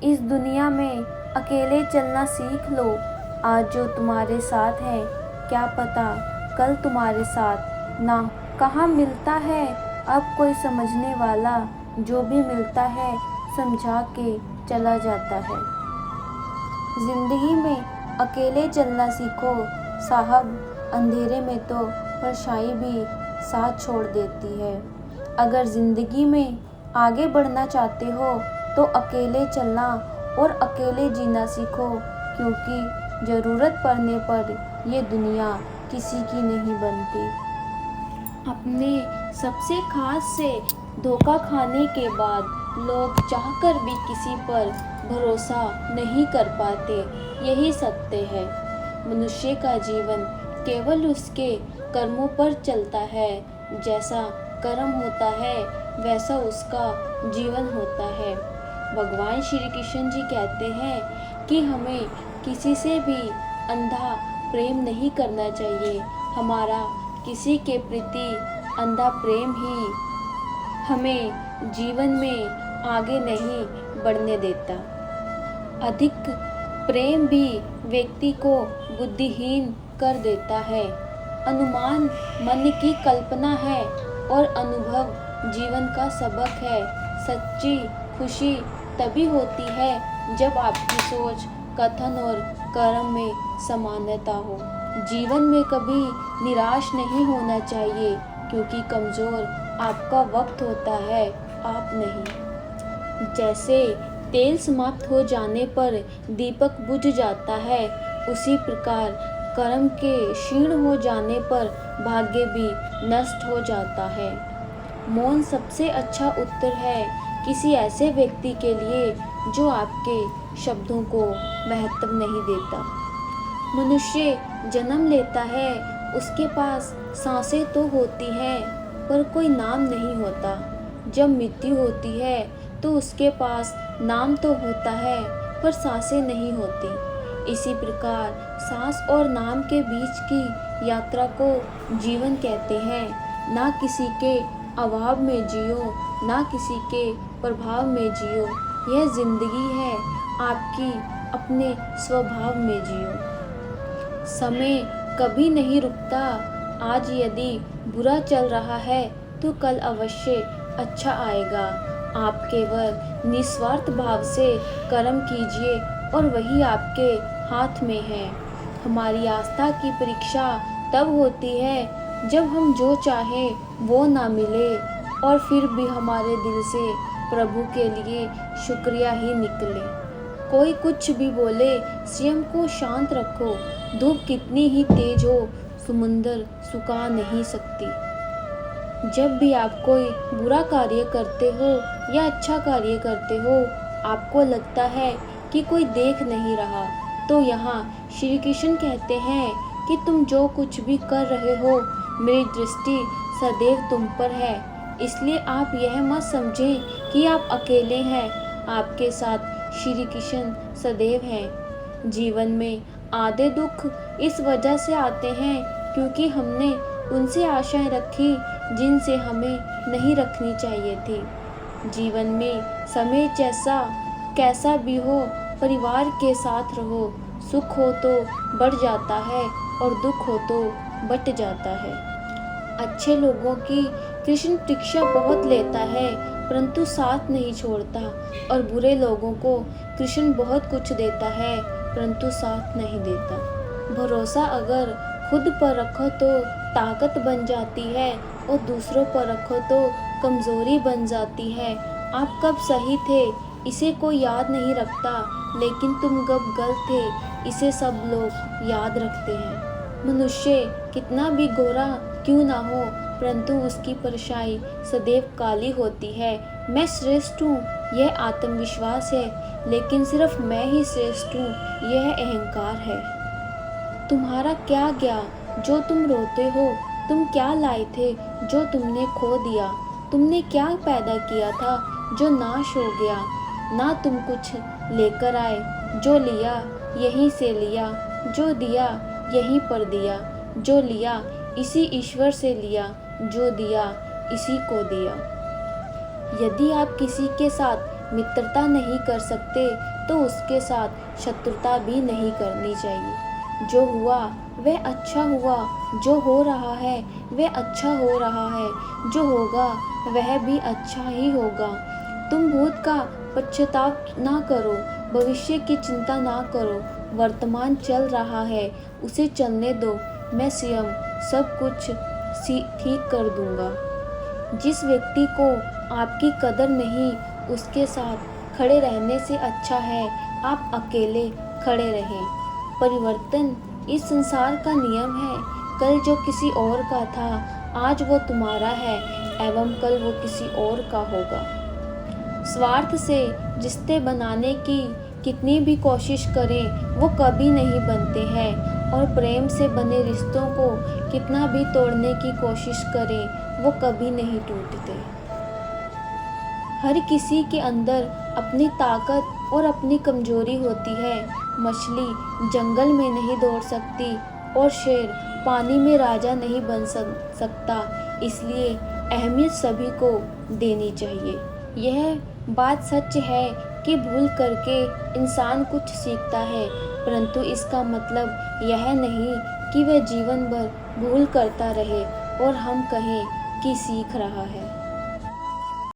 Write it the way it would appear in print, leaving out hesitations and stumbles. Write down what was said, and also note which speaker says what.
Speaker 1: इस दुनिया में अकेले चलना सीख लो। आज जो तुम्हारे साथ है, क्या पता कल तुम्हारे साथ ना। कहाँ मिलता है अब कोई समझने वाला, जो भी मिलता है समझा के चला जाता है। जिंदगी में अकेले चलना सीखो साहब, अंधेरे में तो परछाई भी साथ छोड़ देती है। अगर ज़िंदगी में आगे बढ़ना चाहते हो तो अकेले चलना और अकेले जीना सीखो, क्योंकि ज़रूरत पड़ने पर ये दुनिया किसी की नहीं बनती। अपने सबसे खास से धोखा खाने के बाद लोग चाहकर भी किसी पर भरोसा नहीं कर पाते, यही सत्य है। मनुष्य का जीवन केवल उसके कर्मों पर चलता है। जैसा कर्म होता है वैसा उसका जीवन होता है। भगवान श्री कृष्ण जी कहते हैं कि हमें किसी से भी अंधा प्रेम नहीं करना चाहिए। हमारा किसी के प्रति अंधा प्रेम ही हमें जीवन में आगे नहीं बढ़ने देता। अधिक प्रेम भी व्यक्ति को बुद्धिहीन कर देता है। अनुमान मन की कल्पना है और अनुभव जीवन का सबक है। सच्ची खुशी तभी होती है जब आपकी सोच, कथन और कर्म में समानता हो। जीवन में कभी निराश नहीं होना चाहिए, क्योंकि कमज़ोर आपका वक्त होता है, आप नहीं। जैसे तेल समाप्त हो जाने पर दीपक बुझ जाता है, उसी प्रकार कर्म के क्षीण हो जाने पर भाग्य भी नष्ट हो जाता है। मौन सबसे अच्छा उत्तर है किसी ऐसे व्यक्ति के लिए जो आपके शब्दों को महत्व नहीं देता। मनुष्य जन्म लेता है, उसके पास सांसें तो होती हैं पर कोई नाम नहीं होता। जब मृत्यु होती है तो उसके पास नाम तो होता है पर सांसें नहीं होती। इसी प्रकार सांस और नाम के बीच की यात्रा को जीवन कहते हैं। ना किसी के अभाव में जियो, ना किसी के प्रभाव में जियो। यह जिंदगी है, आपकी अपने स्वभाव में जियो। समय कभी नहीं रुकता। आज यदि बुरा चल रहा है तो कल अवश्य अच्छा आएगा। आप केवल निस्वार्थ भाव से कर्म कीजिए और वही आपके हाथ में है। हमारी आस्था की परीक्षा तब होती है जब हम जो चाहें वो ना मिले और फिर भी हमारे दिल से प्रभु के लिए शुक्रिया ही निकले। कोई कुछ भी बोले, स्वयं को शांत रखो। धूप कितनी ही तेज हो, समुंदर सुखा नहीं सकती। जब भी आप कोई बुरा कार्य करते हो या अच्छा कार्य करते हो, आपको लगता है कि कोई देख नहीं रहा, तो यहाँ श्री कृष्ण कहते हैं कि तुम जो कुछ भी कर रहे हो, मेरी दृष्टि सदैव तुम पर है। इसलिए आप यह मत समझें कि आप अकेले हैं, आपके साथ श्री कृष्ण सदैव हैं। जीवन में आधे दुख इस वजह से आते हैं क्योंकि हमने उनसे आशाएं रखी जिनसे हमें नहीं रखनी चाहिए थी। जीवन में समय जैसा कैसा भी हो, परिवार के साथ रहो। सुख हो तो बढ़ जाता है और दुख हो तो बट जाता है। अच्छे लोगों की कृष्ण परीक्षा बहुत लेता है, परंतु साथ नहीं छोड़ता। और बुरे लोगों को कृष्ण बहुत कुछ देता है, परंतु साथ नहीं देता। भरोसा अगर खुद पर रखो तो ताकत बन जाती है और दूसरों पर रखो तो कमज़ोरी बन जाती है। आप कब सही थे इसे कोई याद नहीं रखता, लेकिन तुम कब गलत थे इसे सब लोग याद रखते हैं। मनुष्य कितना भी गोरा क्यों ना हो, परंतु उसकी परछाई सदैव काली होती है। मैं श्रेष्ठ हूँ, यह आत्मविश्वास है, लेकिन सिर्फ मैं ही श्रेष्ठ हूँ, यह अहंकार है। तुम्हारा क्या गया जो तुम रोते हो? तुम क्या लाए थे जो तुमने खो दिया? तुमने क्या पैदा किया था जो नाश हो गया? ना तुम कुछ लेकर आए, जो लिया यहीं से लिया, जो दिया यहीं पर दिया, जो लिया इसी ईश्वर से लिया, जो दिया इसी को दिया। यदि आप किसी के साथ मित्रता नहीं कर सकते तो उसके साथ शत्रुता भी नहीं करनी चाहिए। जो हुआ वह अच्छा हुआ, जो हो रहा है वह अच्छा हो रहा है, जो होगा वह भी अच्छा ही होगा। तुम भूत का पश्चाताप ना करो, भविष्य की चिंता ना करो। वर्तमान चल रहा है, उसे चलने दो। मैं स्वयं सब कुछ ठीक कर दूंगा। जिस व्यक्ति को आपकी कदर नहीं, उसके साथ खड़े रहने से अच्छा है आप अकेले खड़े रहें। परिवर्तन इस संसार का नियम है। कल जो किसी और का था, आज वो तुम्हारा है एवं कल वो किसी और का होगा। स्वार्थ से रिश्ते बनाने की कितनी भी कोशिश करें वो कभी नहीं बनते हैं, और प्रेम से बने रिश्तों को कितना भी तोड़ने की कोशिश करें वो कभी नहीं टूटते। हर किसी के अंदर अपनी ताकत और अपनी कमजोरी होती है। मछली जंगल में नहीं दौड़ सकती और शेर पानी में राजा नहीं बन सकता, इसलिए अहमियत सभी को देनी चाहिए। यह बात सच है कि भूल करके इंसान कुछ सीखता है, परंतु इसका मतलब यह नहीं कि वह जीवन भर भूल करता रहे और हम कहें कि सीख रहा है।